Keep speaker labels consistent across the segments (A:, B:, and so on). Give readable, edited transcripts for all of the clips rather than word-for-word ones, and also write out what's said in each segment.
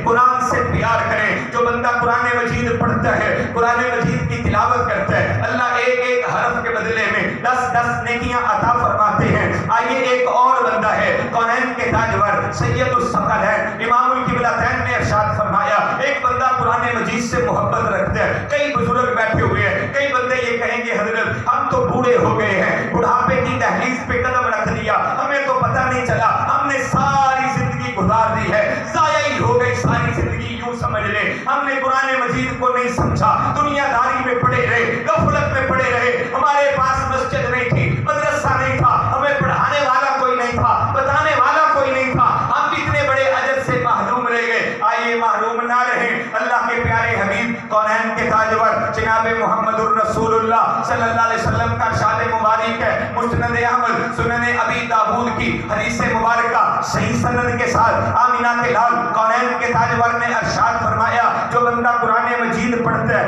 A: قرآن سے پیار کریں. جو بندہ قرآن مجید پڑھتا ہے, قرآن مجید کی تلاوت کرتا ہے, اللہ ایک ایک حرف کے بدلے میں 10 نیکیاں عطا فرماتے ہیں. آئیے ایک اور بندہ ہے, کونین کے تاجور سید الثقلین امام القبلتین نے ارشاد فرمایا, ایک بندہ قرآن مجید سے محبت رکھتا ہے. کئی بزرگ بیٹھے ہوئے ہیں, کئی بندے یہ کہیں گے حضرت ہم تو بوڑھے ہو گئے ہیں, بڑھاپے کی دہلیز پہ قدم رکھ دیا, ہمیں تو پتہ نہیں چلا, ہم نے ساری زندگی گزار دی ہے, ضائع ہی ہو گئی ساری زندگی, یوں سمجھ لے ہم نے قرآن مجید کو نہیں سمجھا, دنیا داری میں پڑے رہے, غفلت میں پڑے رہے, ہمارے پاس مسجد نہیں تھی, مدرسہ نہیں تھا, ہمیں پڑھانے والا کوئی نہیں تھا, بتانے والا کوئی نہیں تھا, ہم اتنے بڑے اجر سے محروم رہ گئے. آئیے محروم نہ رہیں. اللہ کے پیارے حبیب کونین کے تاجور جناب محمد الرسول اللہ صلی اللہ علیہ وسلم کا ارشاد مبارک ہے, مسند احمد سنن ابی داؤد کی حدیث مبارکہ صحیح سند کے ساتھ, آمینہ کے لال کونین کے تاجور نے ارشاد فرمایا, جو بندہ قرآن مجید پڑھتا ہے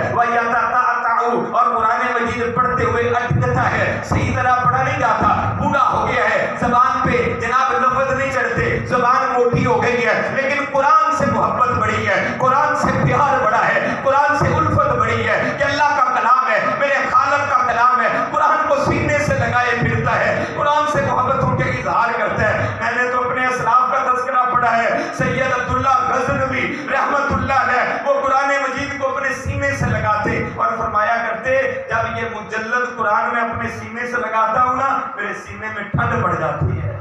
A: اور قرآن مجید پڑھتے ہوئے اٹکتا ہے, صحیح طرح پڑھا نہیں جاتا, بوڑھا ہو گیا ہے, زبان پہ جناب لفظ نہیں چڑھتے, زبان موٹی ہو گئی ہے, لیکن قرآن سے محبت بڑی ہے, قرآن سے پیار بڑا ہے, قرآن سے الفت بڑی ہے کہ اللہ کا کلام ہے, میرے خالق کا کلام ہے, قرآن کو سینے سے لگائے پھرتا ہے, قرآن سے محبتوں کے اظہار کرتا ہے. میں نے تو اپنے اسلاف کا تذکرہ پڑھا ہے, سید عبداللہ غزنوی رحمت اللہ علیہ, وہ قرآن مجید کو اپنے سینے سے لگاتے اور فرمایا کرتے, جب یہ مجلد قرآن میں اپنے سینے سے لگاتا ہوں نا, میرے سینے میں ٹھنڈ پڑ جاتی ہے.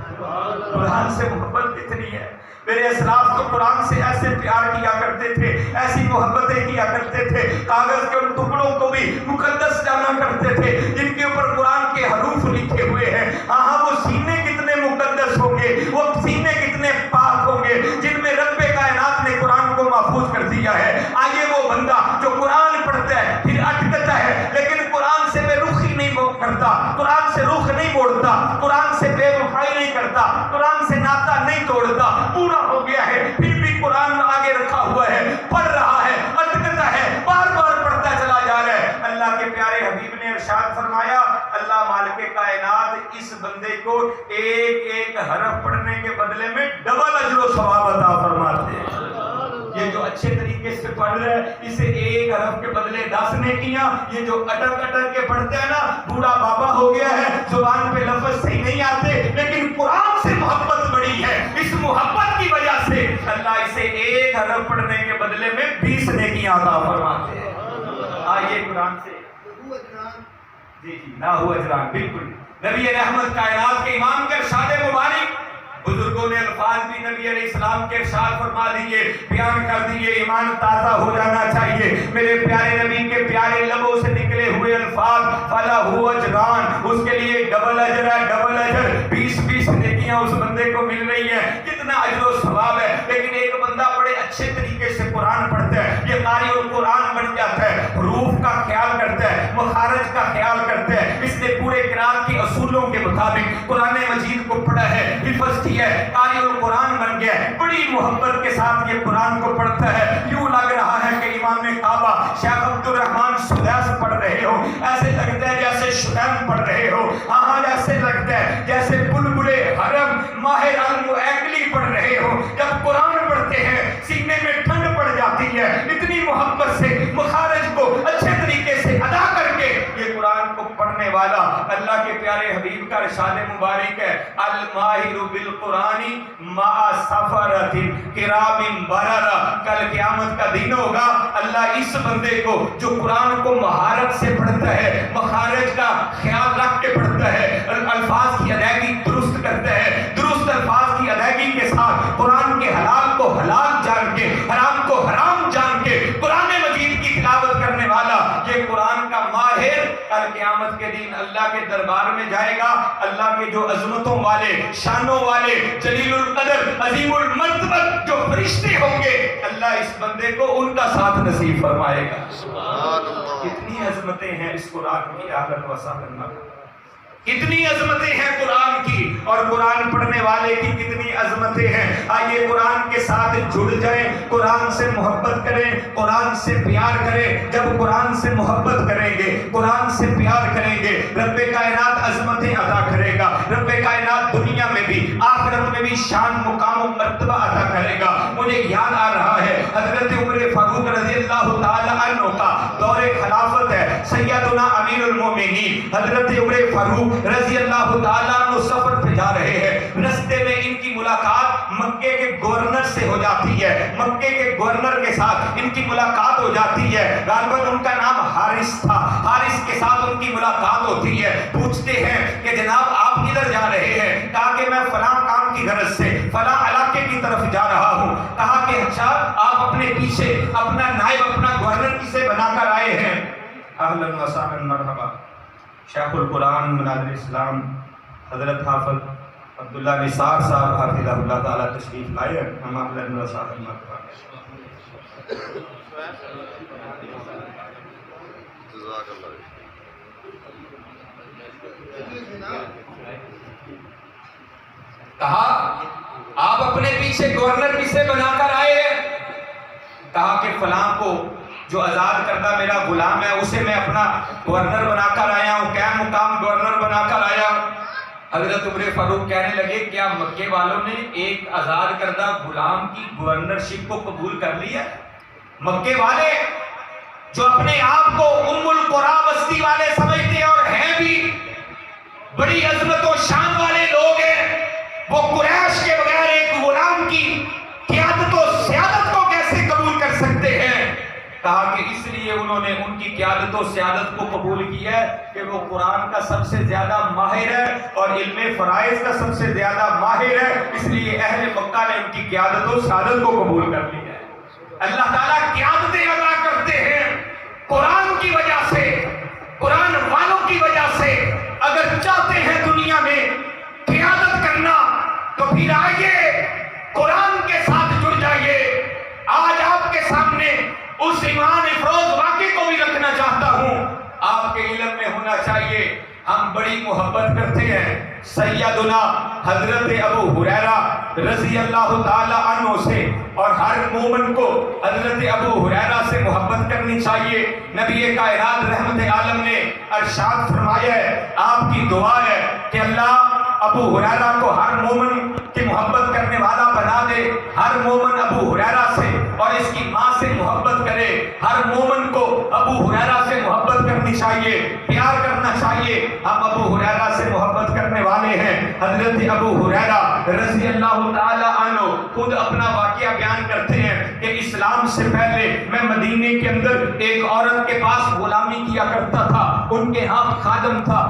A: قرآن سے محبت کتنی ہے. میرے اسلاف تو قرآن سے ایسے پیار کیا کرتے تھے, ایسی محبتیں کیا کرتے تھے, کاغذ کے ان ٹکڑوں کو بھی مقدس جانا کرتے تھے جن کے اوپر قرآن کے حروف لکھے ہوئے ہیں. ہاں وہ سینے کتنے مقدس ہوں گے, وہ سینے کتنے پاک ہوں گے جن میں رب کائنات نے قرآن کو محفوظ کر دیا ہے. آئیے وہ بندہ جو قرآن پڑھتا ہے پھر اٹکتا ہے, لیکن قرآن سے بے رخی نہیں کرتا, قرآن سے رخ نہیں موڑتا, قرآن سے بے وفائی نہیں کرتا, قرآن سے ناطہ نہیں توڑتا, پورا ہو گیا ہے پھر بھی قرآن آگے رکھا ہوا ہے, پڑھ رہا ہے, اٹکتا ہے, بار بار پڑھتا چلا جا رہا ہے. اللہ کے پیارے حبیب نے ارشاد فرمایا, اللہ مالک کائنات اس بندے کو ایک ایک حرف پڑھنے کے بدلے میں ڈبل اجر و ثواب عطا فرماتے ہیں. یہ جو اچھے طریقے سے پڑھ رہا ہے, اسے ایک حرف کے بدلے 10 نیکیاں. یہ جو اٹک اٹک کے پڑھتا ہے نا, بوڑھا بابا ہو گیا ہے, زبان پہ لفظ صحیح نہیں آتے, لیکن قرآن سے محبت بڑی ہے, اس محبت کی وجہ سے اللہ اسے ایک حرف پڑھنے کے بدلے میں 20 نیکیاں عطا فرماتے ہیں. آئیے قرآن سے جی نہ ہوا اجران, بالکل نبی رحمت کائنات کے امام کے ارشاد مبارک, بزرگوں نے الفاظ بھی نبی علیہ السلام کے ارشاد فرما دیے, بیان کر دیے, ایمان تازہ ہو جانا چاہیے. میرے پیارے نبی کے پیارے لبوں سے نکلے ہوئے الفاظ, فَلَهُ اجران, اس کے لیے ڈبل اجر ہے, ڈبل اجر, 20 نیکیاں اس بندے کو مل رہی ہیں. کتنا اجر و ثواب ہے. لیکن ایک بندہ بڑے اچھے طریقے سے قرآن پڑھتا ہے, یہ قاری القرآن بن جاتا ہے, حروف کا خیال کرتا ہے, مخارج کا خیال کرتا ہے, اس نے پورے قرآن کے اصولوں کے مطابق قرآن مجید کو پڑھا ہے, حفظ ہے, قاری القرآن بن گیا, بڑی محبت کے ساتھ یہ قرآن کو پڑھتا ہے. یوں لگ رہا ہے کہ امام کعبہ شیخ عبد الرحمن سدیس پڑھ رہے ہو, ایسے لگتا ہے جیسے شدیم پڑھ رہے ہو, ہاں ایسے لگتا ہے جیسے بلبلے حرم ماہر المعقلی پڑھ رہے ہو. جب قرآن پڑھتے ہیں سینے میں ٹھنڈ پڑ جاتی ہے, اتنی محبت سے مخارج کو اچھے طریقے سے ادا کر کے یہ قرآن کو پڑھنے والا. اللہ کے پیارے حبیب کا ارشاد مبارک ہے, الماہر بالقرآن مع سفرۃ کرام بررہ, کل قیامت کا دن ہوگا, اللہ اس بندے کو جو قرآن کو مہارت سے پڑھتا ہے, مخارج کا خیال رکھ کے پڑھتا ہے, الفاظ کی ادائیگی درست کرتا ہے, درست الفاظ کی ادائیگی کے ساتھ قرآن کے حلال کو حلال جان کے, حرام کو حرام جان کے قرآن مجید کی تلاوت کرنے والا, یہ قرآن کا ماہر کل قیامت کے دن اللہ کے دربار میں جائے گا. اللہ کے جو عظمتوں والے, شانوں والے, جلیل القدر, عظیم المرتبت جو فرشتے ہوں گے, اللہ اس بندے کو ان کا ساتھ نصیب فرمائے گا. کتنی عظمتیں ہیں اس قرآن کی, اہلاً و سہلاً. کتنی عظمتیں ہیں قرآن کی، اور قرآن پڑھنے والے کی کتنی عظمتیں ہیں۔ آئیے قرآن کے ساتھ جڑ جائیں، قرآن سے محبت کریں، قرآن سے پیار کریں۔ جب قرآن سے محبت کریں گے، قرآن سے پیار کریں گے، رب کائنات عظمتیں عطا کرے گا۔ رب کائنات دنیا میں بھی آخرت میں بھی شان، مقام و مرتبہ عطا کرے گا۔ مجھے یاد آ رہا ہے حضرت عمر فاروق رضی اللہ تعالی عنہ کا دور خلافت ہے، سیدنا امیر المومنین حضرت عمر فاروق رضی اللہ تعالیٰ عنہ سفر پہ جا رہے ہیں۔ رستے میں ان کی ملاقات مکے کے گورنر سے ہو جاتی ہے، مکے کے گورنر کے ساتھ ان کی ملاقات ہو جاتی ہے۔ غالباً ان کا نام حارث تھا، حارث کے ساتھ ان کی ملاقات ہوتی ہے۔ پوچھتے ہیں کہ جناب آپ کدھر جا رہے ہیں؟ کہا کہ میں فلاں کام کی غرض سے فلاں علاقے کی طرف جا رہا ہوں۔ کہا کہ اچھا آپ اپنے پیچھے اپنا نائب، اپنا گورنر کسے بنا کر آئے ہیں؟ اہلاً و سہلاً مرحبا، شیخ القرآن مناظر اسلام حضرت حافظ عبداللہ نثار صاحب حافظہ اللہ تعالیٰ تشریف لائے۔ ہم اہلاً و سہلاً مرحبا۔ کہا آپ اپنے پیچھے گورنر کسے بنا کر آئے ہیں؟ کہا کہ فلاں کو جو آزاد کردہ میرا غلام ہے اسے میں اپنا گورنر بنا کر آیا ہوں۔ کیا مقام گورنر بنا کر آیا؟ حضرت عمر فاروق کہنے لگے کیا مکے والوں نے ایک آزاد کردہ غلام کی گورنرشپ کو قبول کر لی ہے؟ مکے والے جو اپنے آپ کو ام القریٰ بستی والے سمجھتے ہیں اور ہیں بھی بڑی عظمت و شان والے لوگ ہیں، وہ قریش کے بغیر ایک غلام کی قیادت و سیادت کو کیسے قبول کر سکتے ہیں؟ کہا کہ اس لیے انہوں نے ان کی قیادت و سیادت کو قبول کیا ہے کہ وہ قرآن کا سب سے زیادہ ماہر ہے اور علم فرائض کا سب سے زیادہ ماہر ہے، اس لیے اہل مکہ نے ان کی قیادت و سیادت کو قبول کر لیا ہے۔ اللہ تعالیٰ قیادتیں عطا کرتے ہیں قرآن کی وجہ سے، قرآن والوں کی وجہ سے۔ اگر چاہتے ہیں دنیا میں قیادت کرنا تو پھر آئیے قرآن کے ساتھ جڑ جائیے۔ آج آپ کے سامنے اس ایمان افروز واقعے کو بھی رکھنا چاہتا ہوں، آپ کے علم میں ہونا چاہیے۔ ہم بڑی محبت کرتے ہیں سیدنا حضرت ابو ہریرہ رضی اللہ تعالی عنہ سے، اور ہر مومن کو حضرت ابو ہریرہ سے محبت کرنی چاہیے۔ نبی کائنات رحمت عالم نے ارشاد فرمایا ہے، آپ کی دعا ہے کہ اللہ ابو ہریرہ کو ہر مومن کی محبت کرنے والا بنا دے۔ ہر مومن ابو ہریرہ سے اور اس کی ماں سے محبت کرے۔ ہر مومن کو ابو ہریرہ سے محبت کرنی چاہیے، پیار کرنا چاہیے۔ ہم ابو ہریرہ سے محبت کرنے والے ہیں۔ حضرت ابو ہریرہ رضی اللہ تعالی عنہ خود اپنا واقعہ بیان کرتے ہیں کہ اسلام سے پہلے میں مدینے کے اندر ایک عورت کے پاس غلامی کیا کرتا تھا، ان کے ہاں خادم تھا۔